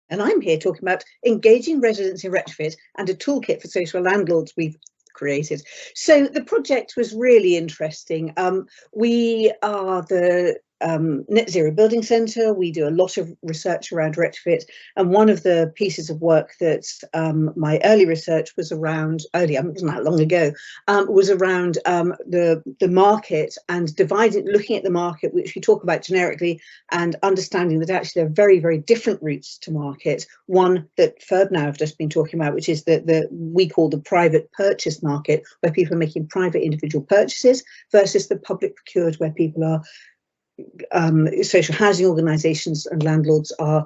And I'm here talking about engaging residents in retrofit and a toolkit for social landlords we've created. So the project was really interesting. We are the Net Zero Building Centre. We do a lot of research around retrofit, and one of the pieces of work that my early research was around, it wasn't that long ago, was around the market and looking at the market, which we talk about generically, and understanding that actually there are very, very different routes to market. One that Ferb now have just been talking about, which is we call the private purchase market, where people are making private individual purchases, versus the public procured, where people are social housing organisations and landlords are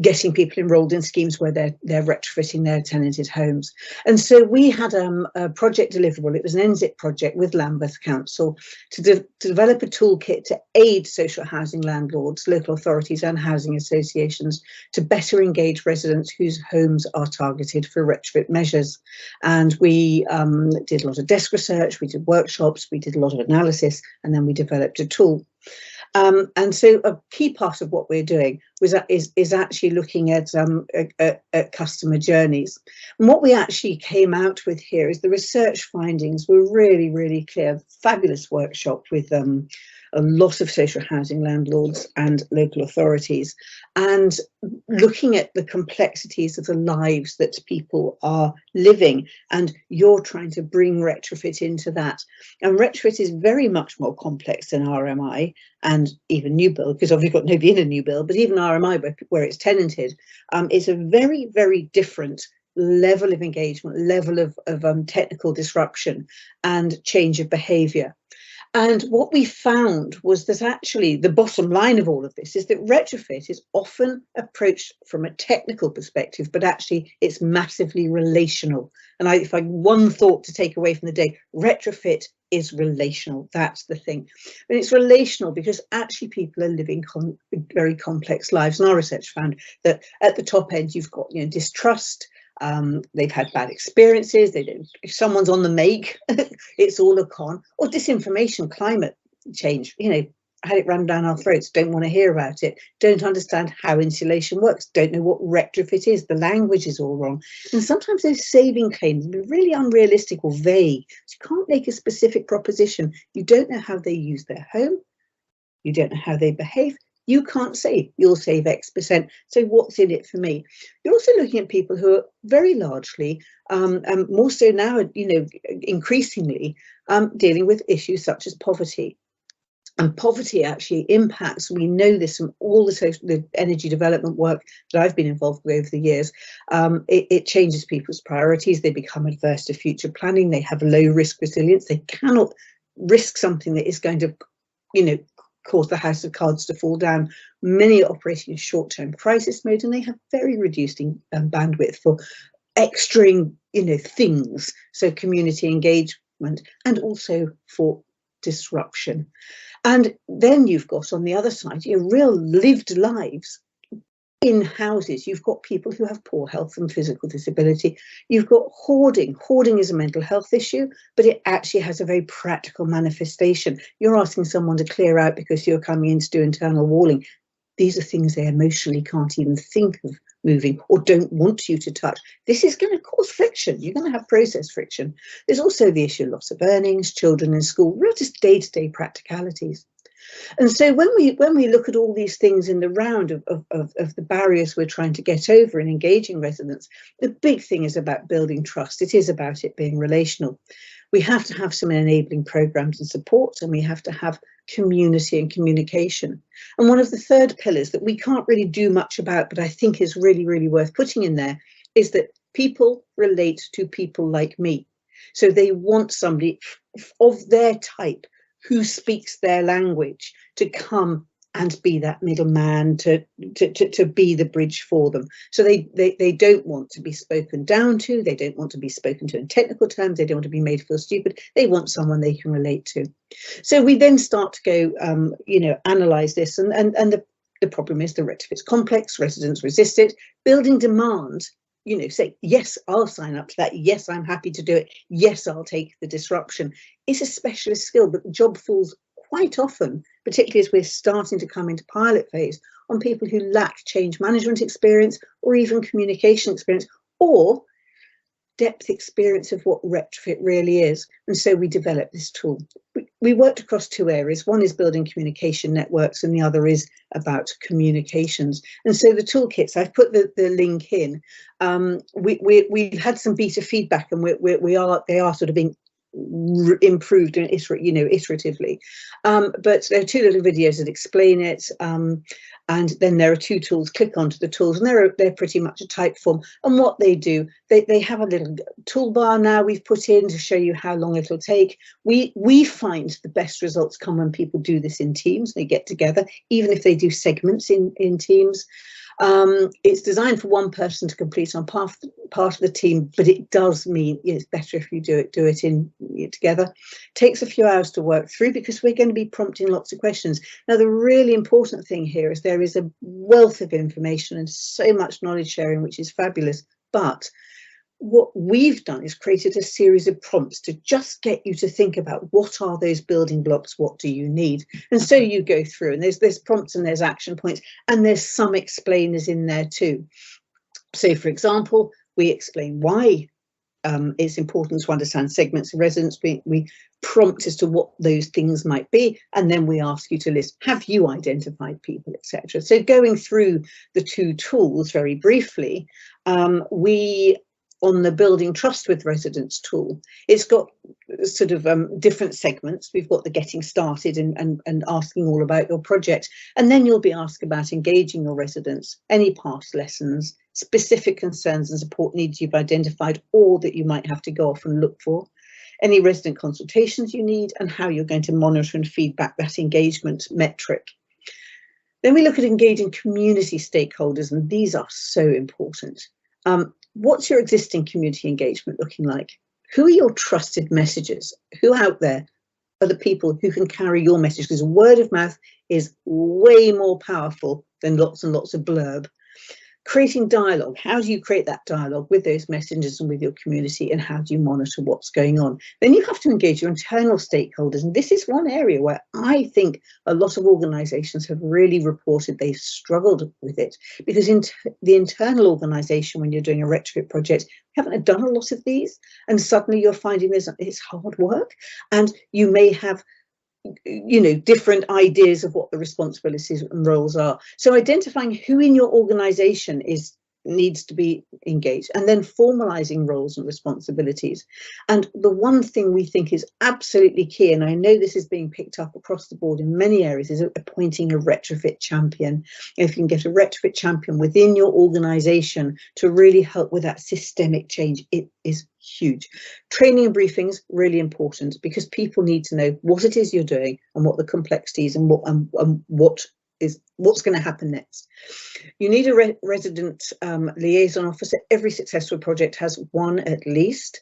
getting people enrolled in schemes where they're retrofitting their tenanted homes. And so we had a project deliverable. It was an NZIP project with Lambeth Council to develop a toolkit to aid social housing landlords, local authorities and housing associations to better engage residents whose homes are targeted for retrofit measures. And we did a lot of desk research, we did workshops, we did a lot of analysis, and then we developed a tool. And so a key part of what we're doing is actually looking at customer journeys. And what we actually came out with here is the research findings were really, really clear. Fabulous workshop with a lot of social housing landlords and local authorities, and looking at the complexities of the lives that people are living, and you're trying to bring retrofit into that. And retrofit is very much more complex than RMI and even new build, because obviously you've got nobody in a new build, but even RMI where it's tenanted, it's a very, very different level of engagement, level of technical disruption and change of behaviour. And what we found was that actually the bottom line of all of this is that retrofit is often approached from a technical perspective, but actually it's massively relational. And if I one thought to take away from the day, retrofit is relational. That's the thing. And it's relational because actually people are living very complex lives. And our research found that at the top end, you've got distrust. They've had bad experiences. If someone's on the make, it's all a con. Or disinformation, climate change. Had it rammed down our throats. Don't want to hear about it. Don't understand how insulation works. Don't know what retrofit is. The language is all wrong. And sometimes those saving claims are really unrealistic or vague. So you can't make a specific proposition. You don't know how they use their home. You don't know how they behave. You can't say you'll save X percent. So what's in it for me? You're also looking at people who are very largely, and more so now, increasingly dealing with issues such as poverty. And poverty actually impacts, we know this from all the energy development work that I've been involved with over the years, it changes people's priorities. They become adverse to future planning. They have low risk resilience. They cannot risk something that is going to, cause the house of cards to fall down. Many are operating in short-term crisis mode, and they have very reduced bandwidth for extra, things. So community engagement, and also for disruption. And then you've got on the other side, real lived lives in houses. You've got people who have poor health and physical disability. You've got hoarding. Hoarding is a mental health issue, but it actually has a very practical manifestation. You're asking someone to clear out because you're coming in to do internal walling. These are things they emotionally can't even think of moving or don't want you to touch. This is going to cause friction. You're going to have process friction. There's also the issue of loss of earnings, children in school, real just day-to-day practicalities. And so when we look at all these things in the round of the barriers we're trying to get over in engaging residents, the big thing is about building trust. It is about it being relational. We have to have some enabling programs and supports, and we have to have community and communication. And one of the third pillars that we can't really do much about, but I think is really, really worth putting in there, is that people relate to people like me. So they want somebody of their type who speaks their language to come and be that middleman, to be the bridge for them. So they don't want to be spoken down to, they don't want to be spoken to in technical terms, they don't want to be made to feel stupid, they want someone they can relate to. So we then start to go, analyse this, and the problem is the retrofit's complex, residents resist it, building demand. Say, yes, I'll sign up to that. Yes, I'm happy to do it. Yes, I'll take the disruption. It's a specialist skill, but the job falls quite often, particularly as we're starting to come into pilot phase, on people who lack change management experience or even communication experience or depth experience of what retrofit really is. And so we developed this tool. We worked across two areas. One is building communication networks and the other is about communications. And so the toolkits, I've put the link in. We've had some beta feedback, and they are sort of being improved and iteratively. But there are two little videos that explain it. And then there are two tools. Click onto the tools, and they're pretty much a type form. And what they do, they have a little toolbar now we've put in to show you how long it'll take. We find the best results come when people do this in teams. They get together, even if they do segments in teams. It's designed for one person to complete on part of the team, but it does mean it's better if you do it together. It takes a few hours to work through because we're going to be prompting lots of questions. Now, the really important thing here is there is a wealth of information and so much knowledge sharing, which is fabulous. But what we've done is created a series of prompts to just get you to think about what are those building blocks, what do you need? And so you go through, and there's prompts and there's action points, and there's some explainers in there too. So, for example, we explain why it's important to understand segments of residents. We prompt as to what those things might be, and then we ask you to list, have you identified people, etc. So going through the two tools very briefly, on the building trust with residents tool, it's got sort of different segments. We've got the getting started and asking all about your project, and then you'll be asked about engaging your residents, any past lessons, specific concerns and support needs you've identified or that you might have to go off and look for, any resident consultations you need, and how you're going to monitor and feedback that engagement metric. Then we look at engaging community stakeholders, and these are so important. What's your existing community engagement looking like? Who are your trusted messages? Who out there are the people who can carry your message? Because word of mouth is way more powerful than lots and lots of blurb. Creating dialogue. How do you create that dialogue with those messengers and with your community, and how do you monitor what's going on? Then you have to engage your internal stakeholders, and this is one area where I think a lot of organisations have really reported they've struggled with it, because in the internal organisation, when you're doing a retrofit project, you haven't done a lot of these, and suddenly you're finding it's hard work, and you may have different ideas of what the responsibilities and roles are. So identifying who in your organization needs to be engaged, and then formalizing roles and responsibilities. And the one thing we think is absolutely key, and I know this is being picked up across the board in many areas, is appointing a retrofit champion. If you can get a retrofit champion within your organization to really help with that systemic change, it is huge. Training and briefings, really important, because people need to know what it is you're doing and what the complexities and what's going to happen next. You need a resident liaison officer. Every successful project has one at least.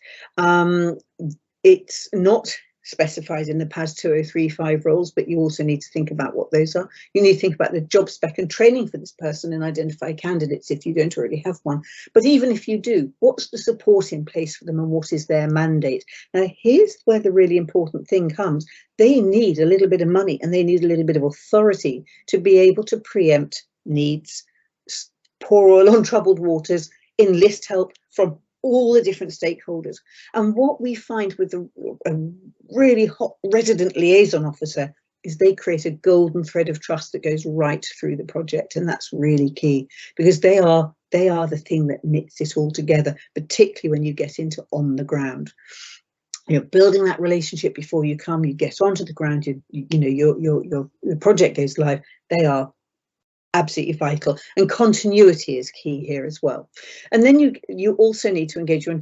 It's not specified in the PAS 2035 roles, but you also need to think about what those are. You need to think about the job spec and training for this person and identify candidates if you don't already have one. But even if you do, what's the support in place for them and what is their mandate? Now, here's where the really important thing comes. They need a little bit of money and they need a little bit of authority to be able to preempt needs, pour oil on troubled waters, enlist help from all the different stakeholders. And what we find with a really hot resident liaison officer is they create a golden thread of trust that goes right through the project. And that's really key, because they are the thing that knits it all together, particularly when you get into on the ground. You're building that relationship before you come, you get onto the ground, your project goes live. They are absolutely vital, and continuity is key here as well. And then you also need to engage your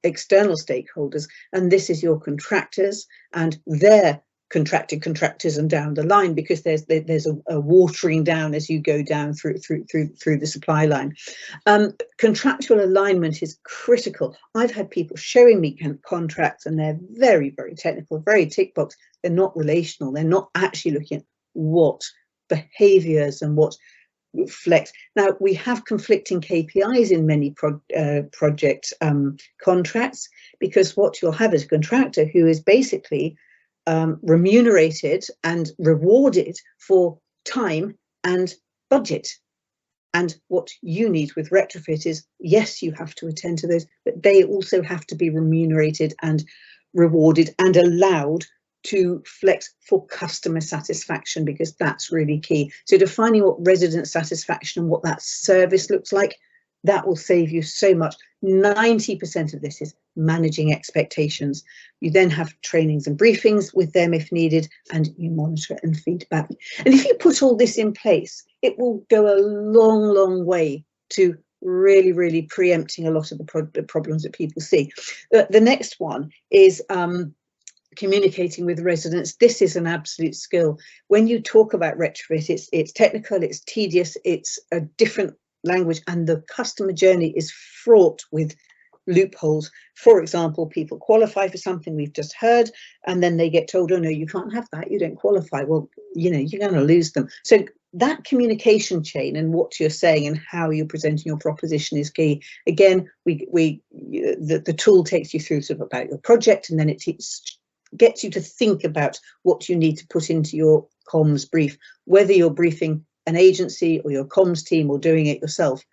external stakeholders, and this is your contractors and their contractors and down the line, because there's a watering down as you go down through the supply line. Contractual alignment is critical. I've had people showing me contracts and they're very, very technical, very tick box. They're not relational. They're not actually looking at what behaviours and what flex. Now, we have conflicting KPIs in many project contracts, because what you'll have is a contractor who is basically remunerated and rewarded for time and budget. And what you need with retrofit is, yes, you have to attend to those, but they also have to be remunerated and rewarded and allowed to flex for customer satisfaction, because that's really key. So defining what resident satisfaction and what that service looks like, that will save you so much. 90% of this is managing expectations. You then have trainings and briefings with them if needed, and you monitor it and feedback. And if you put all this in place, it will go a long, long way to really, really preempting a lot of the problems that people see. The next one is communicating with residents. This is an absolute skill. When you talk about retrofit, it's technical, it's tedious, it's a different language, and the customer journey is fraught with loopholes. For example, people qualify for something we've just heard, and then they get told, oh no, you can't have that, you don't qualify. Well, you know, you're going to lose them. So that communication chain and what you're saying and how you're presenting your proposition is key. Again, the tool takes you through sort of about your project, and then it gets you to think about what you need to put into your comms brief, whether you're briefing an agency or your comms team or doing it yourself.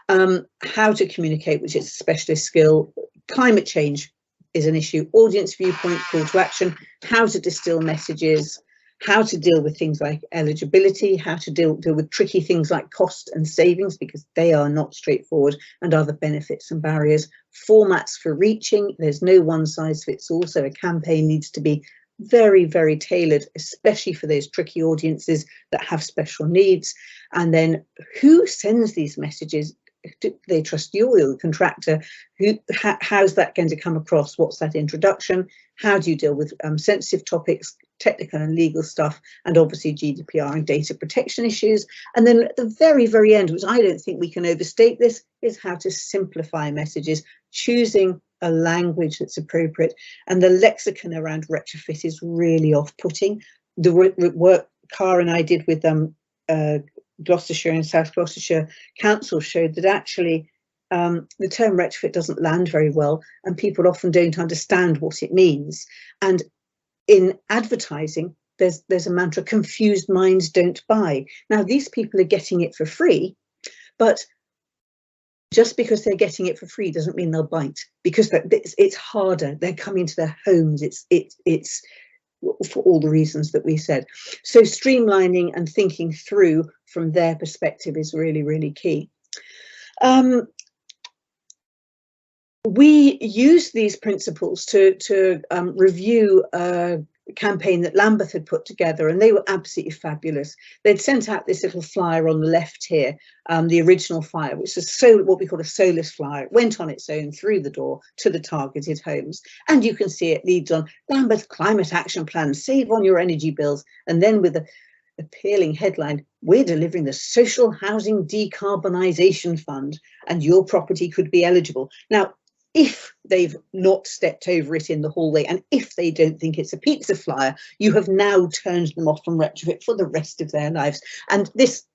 How to communicate, which is a specialist skill. Climate change is an issue. Audience viewpoint, call to action. How to distill messages. How to deal with things like eligibility. How to deal with tricky things like cost and savings, because they are not straightforward, and other benefits and barriers. Formats for reaching. There's no one size fits all. So a campaign needs to be very, very tailored, especially for those tricky audiences that have special needs. And then who sends these messages? Do they trust you or the contractor? How's that going to come across? What's that introduction? How do you deal with sensitive topics, technical and legal stuff, and obviously GDPR and data protection issues? And then at the very, very end, which I don't think we can overstate this, is how to simplify messages, choosing a language that's appropriate. And the lexicon around retrofit is really off-putting. The work Cara and I did with Gloucestershire and South Gloucestershire Council showed that actually the term retrofit doesn't land very well, and people often don't understand what it means. And in advertising, there's a mantra: confused minds don't buy. Now, these people are getting it for free, but just because they're getting it for free doesn't mean they'll bite, because it's harder. They're coming to their homes. It's for all the reasons that we said. So streamlining and thinking through from their perspective is really, really key. We use these principles to review a campaign that Lambeth had put together, and they were absolutely fabulous. They'd sent out this little flyer on the left here, the original flyer, which is what we call a soulless flyer. It went on its own through the door to the targeted homes, and you can see it leads on Lambeth Climate Action Plan, save on your energy bills, and then with the appealing headline, we're delivering the Social Housing Decarbonisation Fund, and your property could be eligible. Now, if they've not stepped over it in the hallway, and if they don't think it's a pizza flyer, you have now turned them off from retrofit for the rest of their lives. And this,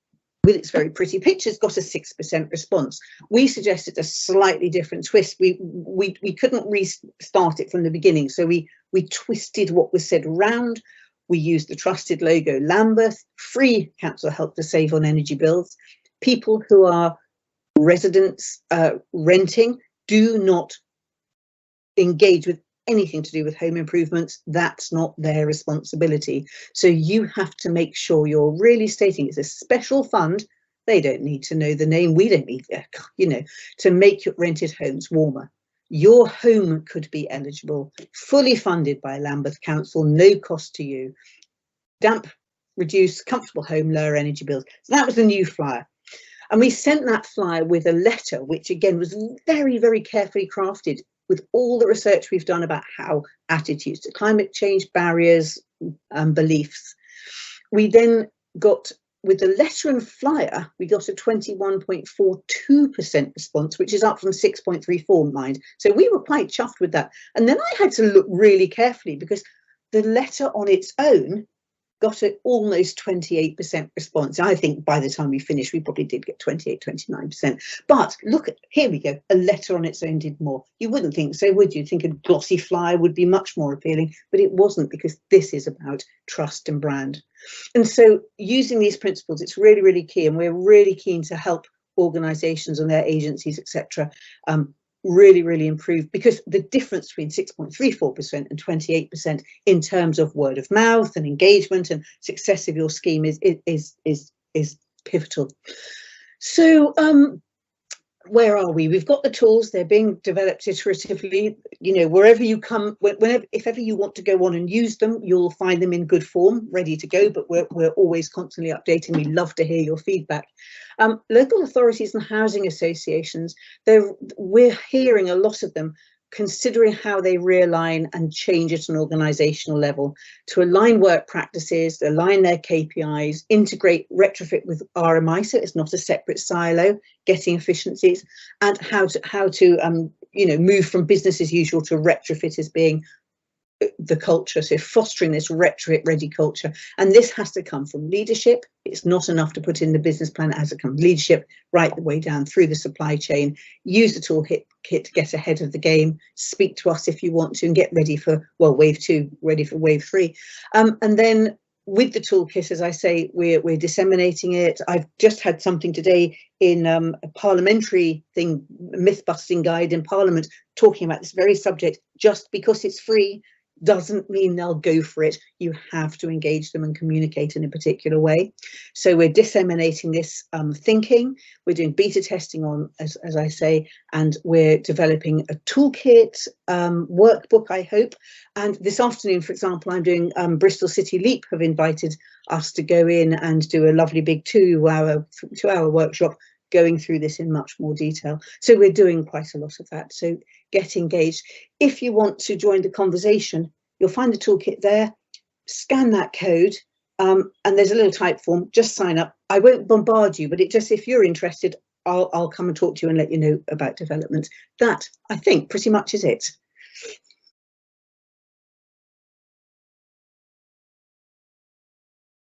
with its very pretty pictures, got a 6% response. We suggested a slightly different twist. We couldn't restart it from the beginning, so we twisted what was said round. We used the trusted logo Lambeth, free council help to save on energy bills. People who are residents renting, do not engage with anything to do with home improvements. That's not their responsibility. So you have to make sure you're really stating it's a special fund. They don't need to know the name. We don't need, to make your rented homes warmer. Your home could be eligible, fully funded by Lambeth Council, no cost to you. Damp, reduce, comfortable home, lower energy bills. So that was the new flyer. And we sent that flyer with a letter, which again was very, very carefully crafted with all the research we've done about how attitudes to climate change, barriers, and beliefs. We then got, with the letter and flyer, we got a 21.42% response, which is up from 6.34, mind. So we were quite chuffed with that. And then I had to look really carefully, because the letter on its own got an almost 28% response. I think by the time we finished, we probably did get 28, 29%. But look, here we go. A letter on its own did more. You wouldn't think so, would you? Think a glossy flyer would be much more appealing, but it wasn't, because this is about trust and brand. And so using these principles, it's really, really key. And we're really keen to help organisations and their agencies, etc., really, really improve, because the difference between 6.34% and 28% in terms of word of mouth and engagement and success of your scheme is pivotal. So where are we? We've got the tools, they're being developed iteratively. You know, wherever you come, whenever, if ever you want to go on and use them, you'll find them in good form, ready to go, but we're always constantly updating. We love to hear your feedback. Local authorities and housing associations, we're hearing a lot of them considering how they realign and change at an organisational level to align work practices, align their KPIs, integrate retrofit with RMI, so it's not a separate silo, getting efficiencies, and how to you know, move from business as usual to retrofit as being the culture, so fostering this retrofit ready culture. And this has to come from leadership. It's not enough to put in the business plan. It has to come from leadership right the way down through the supply chain. Use the toolkit to get ahead of the game. Speak to us if you want to, and get ready for, well, wave 2, ready for wave 3. And then with the toolkit, as I say, we're disseminating it. I've just had something today in a parliamentary thing, myth busting guide in Parliament, talking about this very subject. Just because it's free doesn't mean they'll go for it. You have to engage them and communicate in a particular way. So we're disseminating this thinking. We're doing beta testing on, as I say, and we're developing a toolkit workbook, I hope. And this afternoon, for example, I'm doing Bristol City Leap have invited us to go in and do a lovely big two-hour workshop going through this in much more detail. So we're doing quite a lot of that. So get engaged. If you want to join the conversation, you'll find the toolkit there. Scan that code, and there's a little type form. Just sign up. I won't bombard you, but if you're interested, I'll come and talk to you and let you know about development. That, I think, pretty much is it.